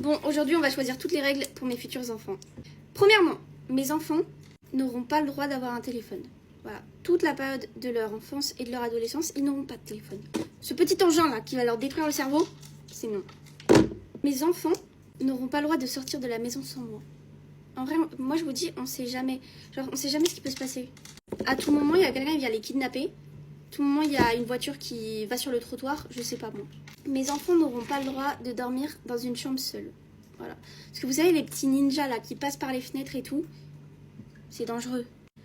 Bon, aujourd'hui, on va choisir toutes les règles pour mes futurs enfants. Premièrement, mes enfants n'auront pas le droit d'avoir un téléphone. Voilà, toute la période de leur enfance et de leur adolescence, ils n'auront pas de téléphone. Ce petit engin là qui va leur détruire le cerveau, c'est non. Mes enfants n'auront pas le droit de sortir de la maison sans moi. En vrai, moi je vous dis, on sait jamais. Genre, on sait jamais ce qui peut se passer. À tout moment, il y a quelqu'un qui vient les kidnapper. À tout moment, il y a une voiture qui va sur le trottoir, je sais pas moi. Mes enfants n'auront pas le droit de dormir dans une chambre seule. Voilà. Parce que vous savez, les petits ninjas là qui passent par les fenêtres et tout, c'est dangereux.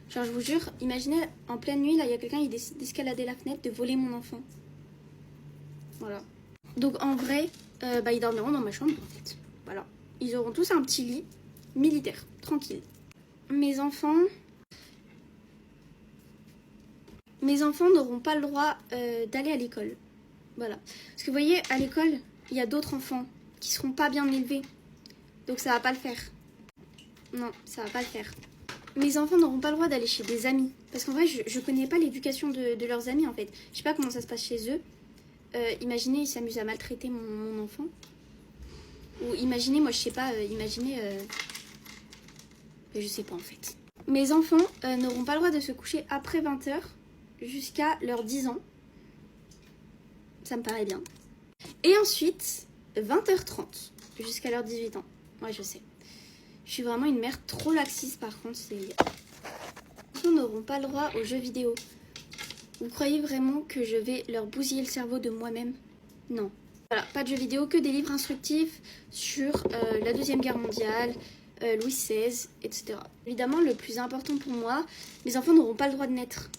Genre, je vous jure, imaginez en pleine nuit, là, il y a quelqu'un qui décide d'escalader la fenêtre, de voler mon enfant. Voilà. Donc en vrai, ils dormiront dans ma chambre en fait. Voilà. Ils auront tous un petit lit militaire, tranquille. Mes enfants n'auront pas le droit d'aller à l'école. Voilà. Parce que vous voyez, à l'école, il y a d'autres enfants qui seront pas bien élevés. Donc ça va pas le faire. Non, ça va pas le faire. Mes enfants n'auront pas le droit d'aller chez des amis. Parce qu'en vrai, je connais pas l'éducation de leurs amis en fait. Je sais pas comment ça se passe chez eux. Imaginez, ils s'amusent à maltraiter mon enfant. Ou imaginez, moi je sais pas, je sais pas en fait. Mes enfants n'auront pas le droit de se coucher après 20h jusqu'à leurs 10 ans. Ça me paraît bien. Et ensuite, 20h30 jusqu'à leurs 18 ans. Ouais, je sais. Je suis vraiment une mère trop laxiste par contre. Les enfants n'auront pas le droit aux jeux vidéo. Vous croyez vraiment que je vais leur bousiller le cerveau de moi-même? Non. Voilà, pas de jeux vidéo, que des livres instructifs sur la Deuxième Guerre mondiale, Louis XVI, etc. Évidemment, le plus important pour moi, mes enfants n'auront pas le droit de naître,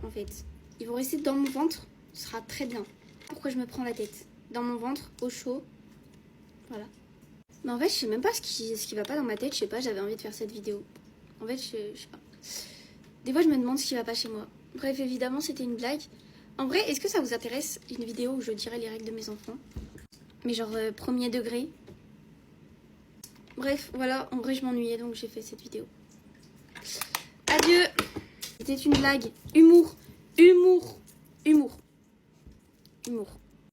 en fait. Ils vont rester dans mon ventre, ce sera très bien. Pourquoi je me prends la tête? Dans mon ventre, au chaud, voilà. Mais en fait, je sais même pas ce qui va pas dans ma tête, je sais pas, j'avais envie de faire cette vidéo. En fait, je sais pas. Des fois, je me demande ce qui va pas chez moi. Bref, évidemment, c'était une blague. En vrai, est-ce que ça vous intéresse, une vidéo où je dirais les règles de mes enfants? Mais genre premier degré. Bref, voilà, en vrai, je m'ennuyais, donc j'ai fait cette vidéo. Adieu. C'était une blague. Humour. Humour. Humour. Humour.